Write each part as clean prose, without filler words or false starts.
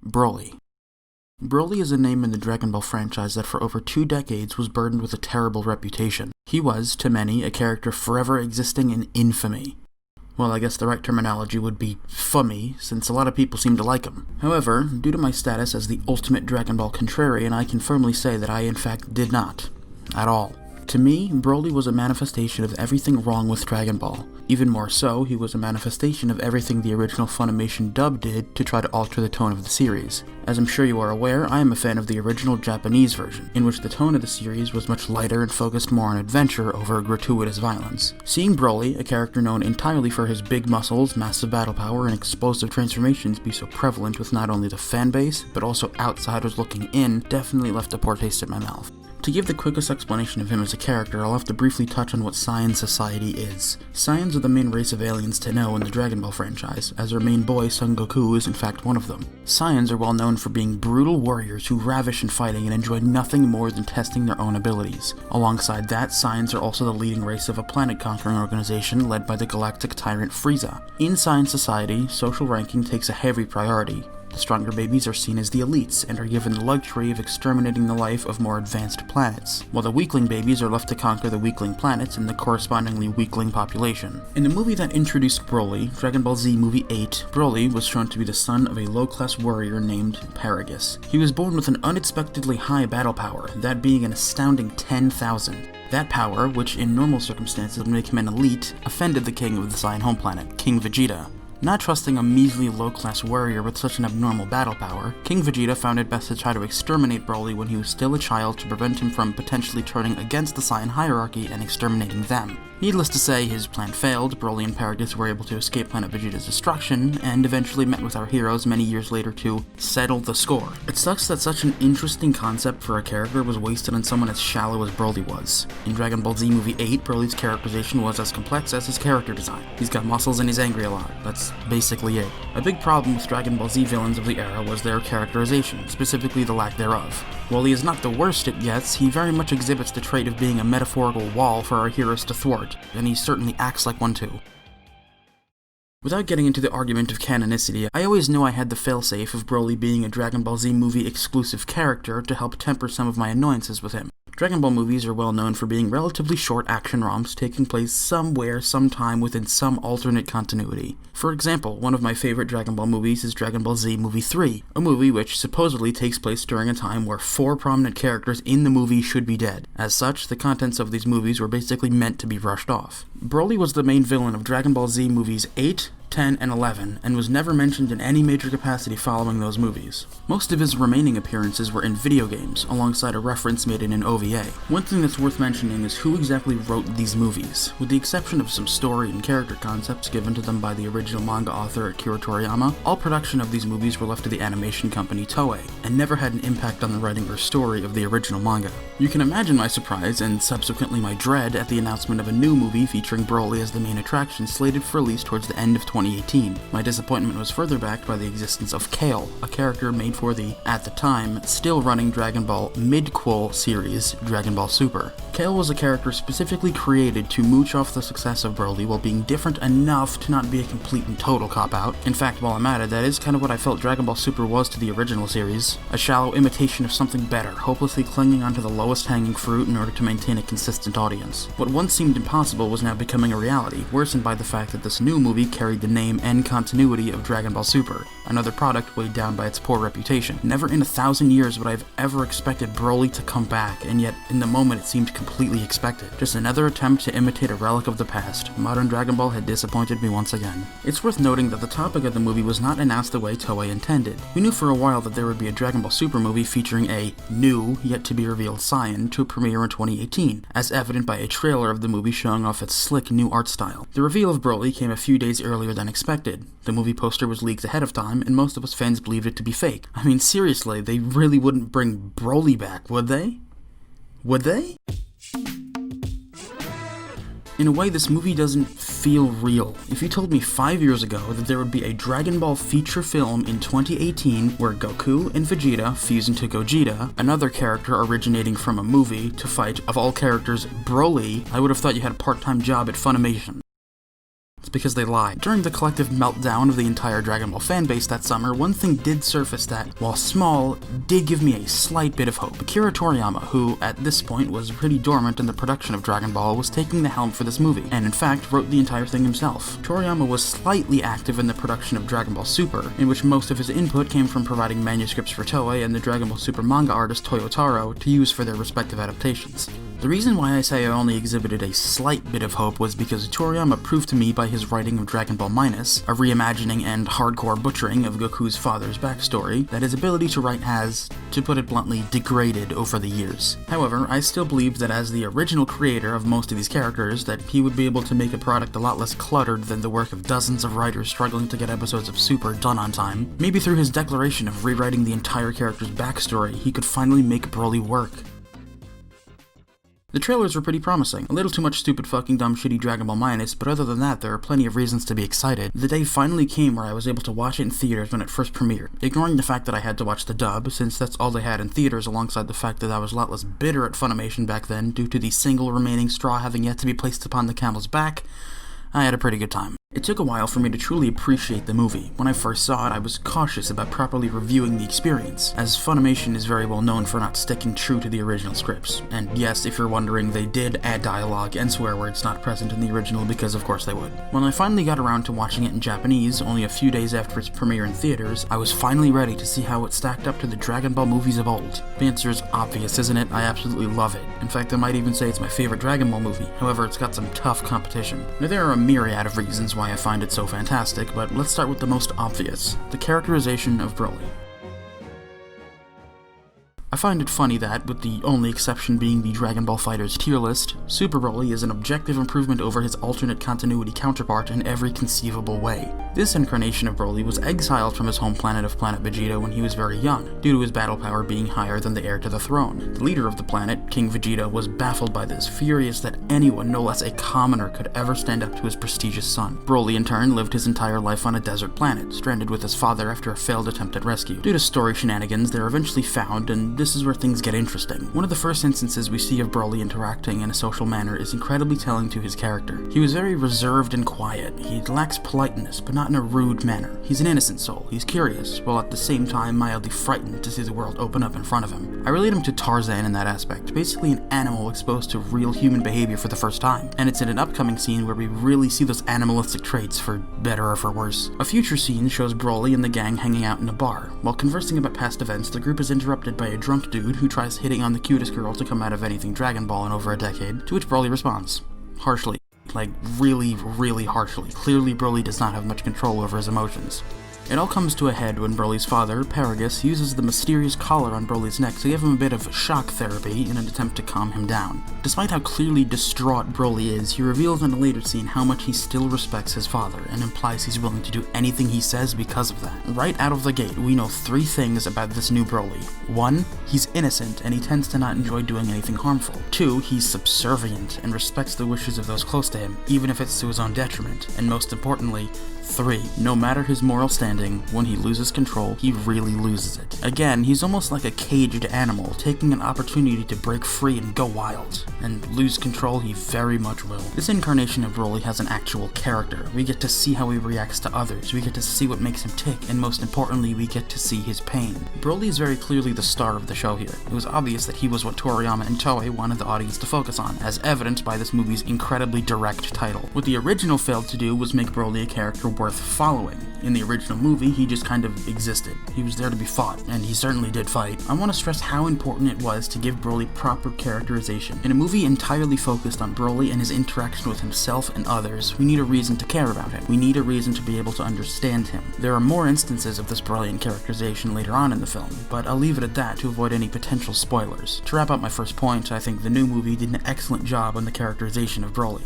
Broly. Broly is a name in the Dragon Ball franchise that for over 2 decades was burdened with a terrible reputation. He was, to many, a character forever existing in infamy. Well, I guess the right terminology would be fummy, since a lot of people seem to like him. However, due to my status as the ultimate Dragon Ball contrarian, I can firmly say that I in fact did not. At all. To me, Broly was a manifestation of everything wrong with Dragon Ball. Even more so, he was a manifestation of everything the original Funimation dub did to try to alter the tone of the series. As I'm sure you are aware, I am a fan of the original Japanese version, in which the tone of the series was much lighter and focused more on adventure over gratuitous violence. Seeing Broly, a character known entirely for his big muscles, massive battle power, and explosive transformations be so prevalent with not only the fanbase, but also outsiders looking in, definitely left a poor taste in my mouth. To give the quickest explanation of him as a character, I'll have to briefly touch on what Saiyan Society is. Saiyans are the main race of aliens to know in the Dragon Ball franchise, as our main boy Son Goku is in fact one of them. Saiyans are well known for being brutal warriors who ravish in fighting and enjoy nothing more than testing their own abilities. Alongside that, Saiyans are also the leading race of a planet-conquering organization led by the galactic tyrant Frieza. In Saiyan Society, social ranking takes a heavy priority. The stronger babies are seen as the elites and are given the luxury of exterminating the life of more advanced planets, while the weakling babies are left to conquer the weakling planets and the correspondingly weakling population. In the movie that introduced Broly, Dragon Ball Z Movie 8, Broly was shown to be the son of a low-class warrior named Paragus. He was born with an unexpectedly high battle power, that being an astounding 10,000. That power, which in normal circumstances would make him an elite, offended the king of the Saiyan home planet, King Vegeta. Not trusting a measly low-class warrior with such an abnormal battle power, King Vegeta found it best to try to exterminate Broly when he was still a child to prevent him from potentially turning against the Saiyan hierarchy and exterminating them. Needless to say, his plan failed. Broly and Paragus were able to escape Planet Vegeta's destruction, and eventually met with our heroes many years later to settle the score. It sucks that such an interesting concept for a character was wasted on someone as shallow as Broly was. In Dragon Ball Z Movie 8, Broly's characterization was as complex as his character design. He's got muscles and he's angry a lot. That's basically it. A big problem with Dragon Ball Z villains of the era was their characterization, specifically the lack thereof. While he is not the worst it gets, he very much exhibits the trait of being a metaphorical wall for our heroes to thwart, and he certainly acts like one too. Without getting into the argument of canonicity, I always knew I had the failsafe of Broly being a Dragon Ball Z movie exclusive character to help temper some of my annoyances with him. Dragon Ball movies are well known for being relatively short action romps taking place somewhere, sometime within some alternate continuity. For example, one of my favorite Dragon Ball movies is Dragon Ball Z Movie 3, a movie which supposedly takes place during a time where 4 prominent characters in the movie should be dead. As such, the contents of these movies were basically meant to be rushed off. Broly was the main villain of Dragon Ball Z movies 8, 10, and 11, and was never mentioned in any major capacity following those movies. Most of his remaining appearances were in video games, alongside a reference made in an OVA. One thing that's worth mentioning is who exactly wrote these movies. With the exception of some story and character concepts given to them by the original manga author Akira Toriyama, all production of these movies were left to the animation company Toei, and never had an impact on the writing or story of the original manga. You can imagine my surprise, and subsequently my dread, at the announcement of a new movie featuring Broly as the main attraction slated for release towards the end of 2018. My disappointment was further backed by the existence of Kale, a character made for the, at the time, still running Dragon Ball mid-quel series, Dragon Ball Super. Kale was a character specifically created to mooch off the success of Broly while being different enough to not be a complete and total cop-out. In fact, while I'm at it, that is kind of what I felt Dragon Ball Super was to the original series. A shallow imitation of something better, hopelessly clinging onto the lowest hanging fruit in order to maintain a consistent audience. What once seemed impossible was now becoming a reality, worsened by the fact that this new movie carried the name and continuity of Dragon Ball Super, another product weighed down by its poor reputation. Never in 1,000 years would I have ever expected Broly to come back, and yet in the moment it seemed completely expected. Just another attempt to imitate a relic of the past. Modern Dragon Ball had disappointed me once again. It's worth noting that the topic of the movie was not announced the way Toei intended. We knew for a while that there would be a Dragon Ball Super movie featuring a new, yet to be revealed Saiyan to premiere in 2018, as evident by a trailer of the movie showing off its slick new art style. The reveal of Broly came a few days earlier than expected. The movie poster was leaked ahead of time, and most of us fans believed it to be fake. I mean, seriously, they really wouldn't bring Broly back, would they? Would they? In a way, this movie doesn't feel real. If you told me 5 years ago that there would be a Dragon Ball feature film in 2018 where Goku and Vegeta fuse into Gogeta, another character originating from a movie, to fight, of all characters, Broly, I would have thought you had a part-time job at Funimation. It's because they lie. During the collective meltdown of the entire Dragon Ball fanbase that summer, one thing did surface that, while small, did give me a slight bit of hope. Akira Toriyama, who at this point was pretty dormant in the production of Dragon Ball, was taking the helm for this movie, and in fact wrote the entire thing himself. Toriyama was slightly active in the production of Dragon Ball Super, in which most of his input came from providing manuscripts for Toei and the Dragon Ball Super manga artist Toyotaro to use for their respective adaptations. The reason why I say I only exhibited a slight bit of hope was because Toriyama proved to me by his writing of Dragon Ball Minus, a reimagining and hardcore butchering of Goku's father's backstory, that his ability to write has, to put it bluntly, degraded over the years. However, I still believe that as the original creator of most of these characters, that he would be able to make a product a lot less cluttered than the work of dozens of writers struggling to get episodes of Super done on time. Maybe through his declaration of rewriting the entire character's backstory, he could finally make Broly work. The trailers were pretty promising. A little too much stupid fucking dumb shitty Dragon Ball Minus, but other than that, there are plenty of reasons to be excited. The day finally came where I was able to watch it in theaters when it first premiered. Ignoring the fact that I had to watch the dub, since that's all they had in theaters, alongside the fact that I was a lot less bitter at Funimation back then due to the single remaining straw having yet to be placed upon the camel's back, I had a pretty good time. It took a while for me to truly appreciate the movie. When I first saw it, I was cautious about properly reviewing the experience, as Funimation is very well known for not sticking true to the original scripts. And yes, if you're wondering, they did add dialogue and swear words not present in the original, because of course they would. When I finally got around to watching it in Japanese, only a few days after its premiere in theaters, I was finally ready to see how it stacked up to the Dragon Ball movies of old. The answer is obvious, isn't it? I absolutely love it. In fact, I might even say it's my favorite Dragon Ball movie. However, it's got some tough competition. Now, there are a myriad of reasons why I find it so fantastic, but let's start with the most obvious, the characterization of Broly. I find it funny that, with the only exception being the Dragon Ball FighterZ tier list, Super Broly is an objective improvement over his alternate continuity counterpart in every conceivable way. This incarnation of Broly was exiled from his home planet of Planet Vegeta when he was very young, due to his battle power being higher than the heir to the throne. The leader of the planet, King Vegeta, was baffled by this, furious that anyone, no less a commoner, could ever stand up to his prestigious son. Broly, in turn, lived his entire life on a desert planet, stranded with his father after a failed attempt at rescue. Due to story shenanigans, they're eventually found, and this is where things get interesting. One of the first instances we see of Broly interacting in a social manner is incredibly telling to his character. He was very reserved and quiet. He lacks politeness, but not in a rude manner. He's an innocent soul. He's curious, while at the same time mildly frightened to see the world open up in front of him. I relate him to Tarzan in that aspect, basically an animal exposed to real human behavior for the first time, and it's in an upcoming scene where we really see those animalistic traits, for better or for worse. A future scene shows Broly and the gang hanging out in a bar. While conversing about past events, the group is interrupted by a drunk dude who tries hitting on the cutest girl to come out of anything Dragon Ball in over a decade, to which Broly responds. Harshly. Like, really, really harshly. Clearly Broly does not have much control over his emotions. It all comes to a head when Broly's father, Paragus, uses the mysterious collar on Broly's neck to give him a bit of shock therapy in an attempt to calm him down. Despite how clearly distraught Broly is, he reveals in a later scene how much he still respects his father, and implies he's willing to do anything he says because of that. Right out of the gate, we know 3 things about this new Broly. 1, he's innocent, and he tends to not enjoy doing anything harmful. 2, he's subservient, and respects the wishes of those close to him, even if it's to his own detriment. And most importantly, 3, no matter his moral standing, when he loses control, he really loses it. Again, he's almost like a caged animal, taking an opportunity to break free and go wild. And lose control, he very much will. This incarnation of Broly has an actual character. We get to see how he reacts to others, we get to see what makes him tick, and most importantly, we get to see his pain. Broly is very clearly the star of the show here. It was obvious that he was what Toriyama and Toei wanted the audience to focus on, as evidenced by this movie's incredibly direct title. What the original failed to do was make Broly a character worth following. In the original movie, he just kind of existed. He was there to be fought, and he certainly did fight. I want to stress how important it was to give Broly proper characterization. In a movie entirely focused on Broly and his interaction with himself and others, we need a reason to care about him. We need a reason to be able to understand him. There are more instances of this brilliant characterization later on in the film, but I'll leave it at that to avoid any potential spoilers. To wrap up my first point, I think the new movie did an excellent job on the characterization of Broly.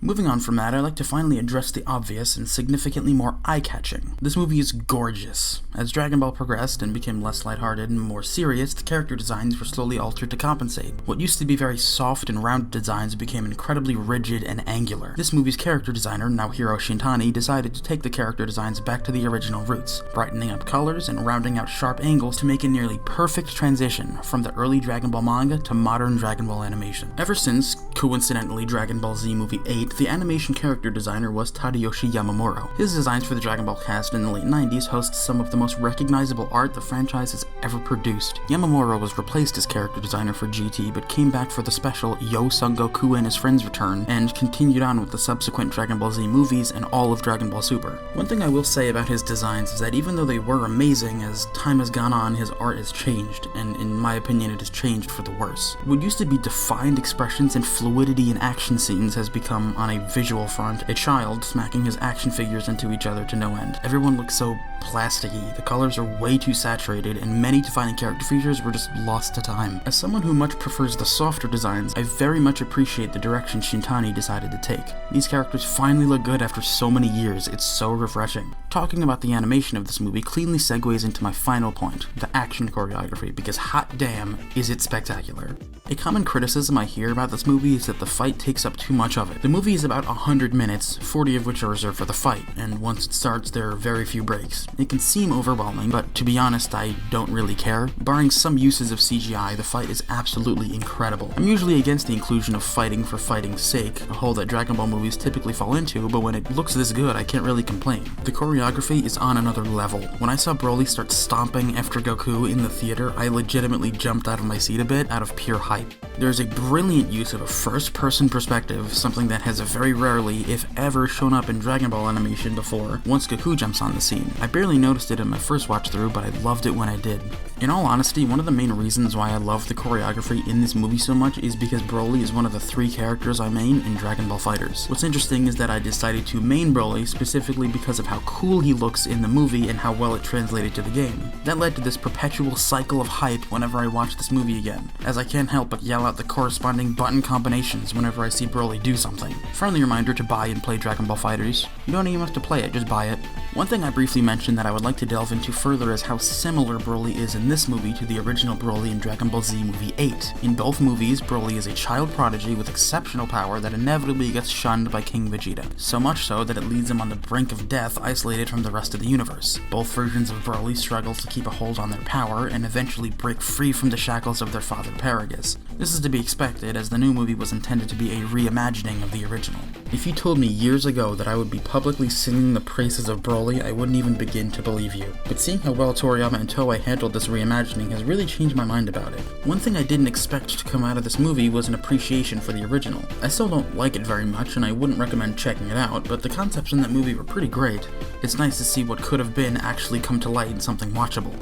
Moving on from that, I'd like to finally address the obvious and significantly more eye-catching. This movie is gorgeous. As Dragon Ball progressed and became less lighthearted and more serious, the character designs were slowly altered to compensate. What used to be very soft and rounded designs became incredibly rigid and angular. This movie's character designer, now hero Shantae, decided to take the character designs back to the original roots, brightening up colors and rounding out sharp angles to make a nearly perfect transition from the early Dragon Ball manga to modern Dragon Ball animation. Ever since, coincidentally, Dragon Ball Z Movie 8, the animation character designer was Tadayoshi Yamamuro. His designs for the Dragon Ball cast in the late 90s host some of the most recognizable art the franchise has ever produced. Yamamuro was replaced as character designer for GT, but came back for the special Yo Son Goku and His Friends Return, and continued on with the subsequent Dragon Ball Z movies and all of Dragon Ball Super. One thing I will say about his designs is that even though they were amazing, as time has gone on, his art has changed, and in my opinion it has changed for the worse. What used to be defined expressions and fluidity in action scenes has become, on a visual front, a child smacking his action figures into each other to no end. Everyone looks so plasticky, the colors are way too saturated, and many defining character features were just lost to time. As someone who much prefers the softer designs, I very much appreciate the direction Shantae decided to take. These characters finally look good after so many years, it's so refreshing. Talking about the animation of this movie cleanly segues into my final point, the action choreography, because hot damn, is it spectacular. A common criticism I hear about this movie is that the fight takes up too much of it. The movie is about 100 minutes, 40 of which are reserved for the fight, and once it starts there are very few breaks. It can seem overwhelming, but to be honest, I don't really care. Barring some uses of CGI, the fight is absolutely incredible. I'm usually against the inclusion of fighting for fighting's sake, a hole that Dragon Ball movies typically fall into, but when it looks this good, I can't really complain. The choreography is on another level. When I saw Broly start stomping after Goku in the theater, I legitimately jumped out of my seat a bit out of pure hype. There's a brilliant use of a first-person perspective, something that has very rarely, if ever, shown up in Dragon Ball animation before, once Goku jumps on the scene. I barely noticed it in my first watch through, but I loved it when I did. In all honesty, one of the main reasons why I love the choreography in this movie so much is because Broly is one of the 3 characters I main in Dragon Ball FighterZ. What's interesting is that I decided to main Broly specifically because of how cool he looks in the movie and how well it translated to the game. That led to this perpetual cycle of hype whenever I watch this movie again, as I can't help but yell out the corresponding button combinations whenever I see Broly do something. Friendly reminder to buy and play Dragon Ball FighterZ. You don't even have to play it, just buy it. One thing I briefly mentioned that I would like to delve into further is how similar Broly is in this movie to the original Broly in Dragon Ball Z Movie 8. In both movies, Broly is a child prodigy with exceptional power that inevitably gets shunned by King Vegeta, so much so that it leads him on the brink of death, isolated from the rest of the universe. Both versions of Broly struggle to keep a hold on their power and eventually break free from the shackles of their father Paragus. This is to be expected, as the new movie was intended to be a reimagining of the original. If you told me years ago that I would be publicly singing the praises of Broly, I wouldn't even begin to believe you. But seeing how well Toriyama and Toei handled this reimagining has really changed my mind about it. One thing I didn't expect to come out of this movie was an appreciation for the original. I still don't like it very much, and I wouldn't recommend checking it out, but the concepts in that movie were pretty great. It's nice to see what could have been actually come to light in something watchable.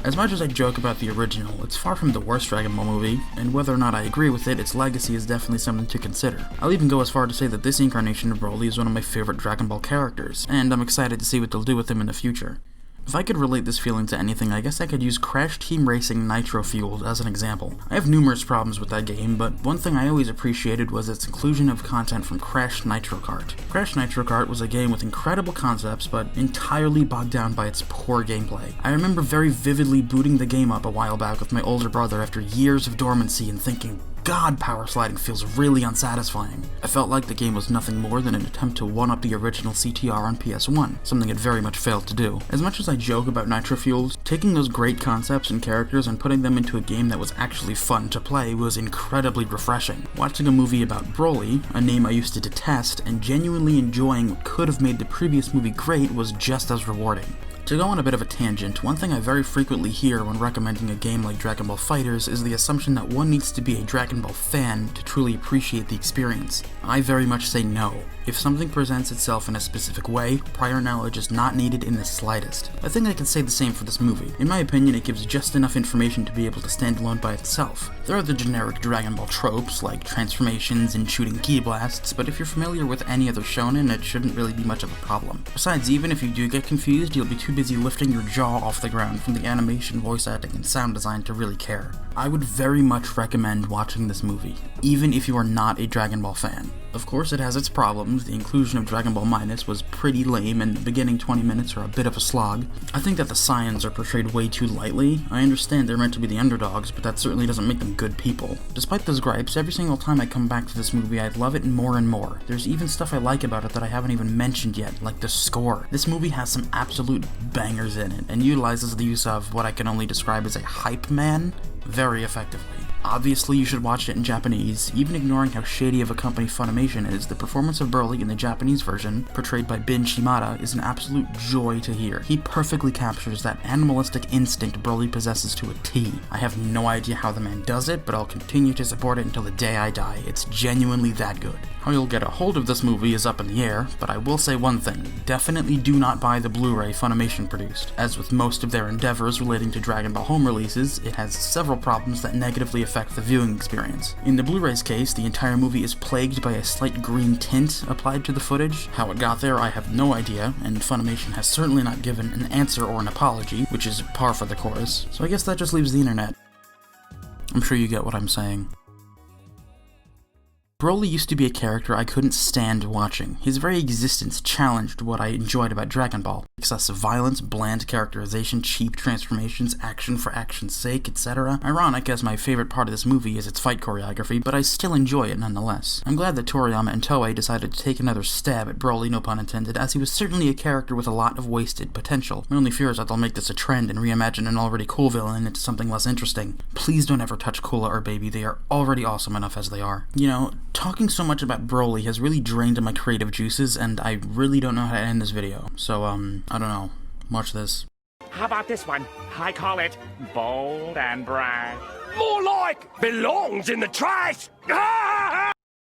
As much as I joke about the original, it's far from the worst Dragon Ball movie, and whether or not I agree with it, its legacy is definitely something to consider. I'll even go as far to say that this incarnation of Broly is one of my favorite Dragon Ball characters, and I'm excited to see what they'll do with him in the future. If I could relate this feeling to anything, I guess I could use Crash Team Racing Nitro Fueled as an example. I have numerous problems with that game, but one thing I always appreciated was its inclusion of content from Crash Nitro Kart. Crash Nitro Kart was a game with incredible concepts, but entirely bogged down by its poor gameplay. I remember very vividly booting the game up a while back with my older brother after years of dormancy and thinking, God, power sliding feels really unsatisfying. I felt like the game was nothing more than an attempt to one-up the original CTR on PS1, something it very much failed to do. As much as I joke about Nitro Fueled, taking those great concepts and characters and putting them into a game that was actually fun to play was incredibly refreshing. Watching a movie about Broly, a name I used to detest, and genuinely enjoying what could have made the previous movie great was just as rewarding. To go on a bit of a tangent, one thing I very frequently hear when recommending a game like Dragon Ball FighterZ is the assumption that one needs to be a Dragon Ball fan to truly appreciate the experience. I very much say no. If something presents itself in a specific way, prior knowledge is not needed in the slightest. I think I can say the same for this movie. In my opinion, it gives just enough information to be able to stand alone by itself. There are the generic Dragon Ball tropes, like transformations and shooting ki blasts, but if you're familiar with any other shonen, it shouldn't really be much of a problem. Besides, even if you do get confused, you'll be too busy lifting your jaw off the ground from the animation, voice acting, and sound design to really care. I would very much recommend watching this movie, even if you are not a Dragon Ball fan. Of course, it has its problems. The inclusion of Dragon Ball Minus was pretty lame, and the beginning 20 minutes are a bit of a slog. I think that the Saiyans are portrayed way too lightly. I understand they're meant to be the underdogs, but that certainly doesn't make them good people. Despite those gripes, every single time I come back to this movie, I love it more and more. There's even stuff I like about it that I haven't even mentioned yet, like the score. This movie has some absolute bangers in it, and utilizes the use of what I can only describe as a hype man very effectively. Obviously, you should watch it in Japanese. Even ignoring how shady of a company Funimation is, the performance of Broly in the Japanese version, portrayed by Bin Shimada, is an absolute joy to hear. He perfectly captures that animalistic instinct Broly possesses to a T. I have no idea how the man does it, but I'll continue to support it until the day I die. It's genuinely that good. How you'll get a hold of this movie is up in the air, but I will say one thing. Definitely do not buy the Blu-ray Funimation produced. As with most of their endeavors relating to Dragon Ball home releases, it has several problems that negatively affect the viewing experience. In the Blu-ray's case, the entire movie is plagued by a slight green tint applied to the footage. How it got there, I have no idea, and Funimation has certainly not given an answer or an apology, which is par for the course. So I guess that just leaves the internet. I'm sure you get what I'm saying. Broly used to be a character I couldn't stand watching. His very existence challenged what I enjoyed about Dragon Ball. Excessive violence, bland characterization, cheap transformations, action for action's sake, etc. Ironic, as my favorite part of this movie is its fight choreography, but I still enjoy it nonetheless. I'm glad that Toriyama and Toei decided to take another stab at Broly, no pun intended, as he was certainly a character with a lot of wasted potential. My only fear is that they'll make this a trend and reimagine an already cool villain into something less interesting. Please don't ever touch Cooler or Baby, they are already awesome enough as they are. You know, talking so much about Broly has really drained my creative juices, and I really don't know how to end this video. So, I don't know. Watch this. How about this one? I call it bold and brash. More like belongs in the trash! Ah!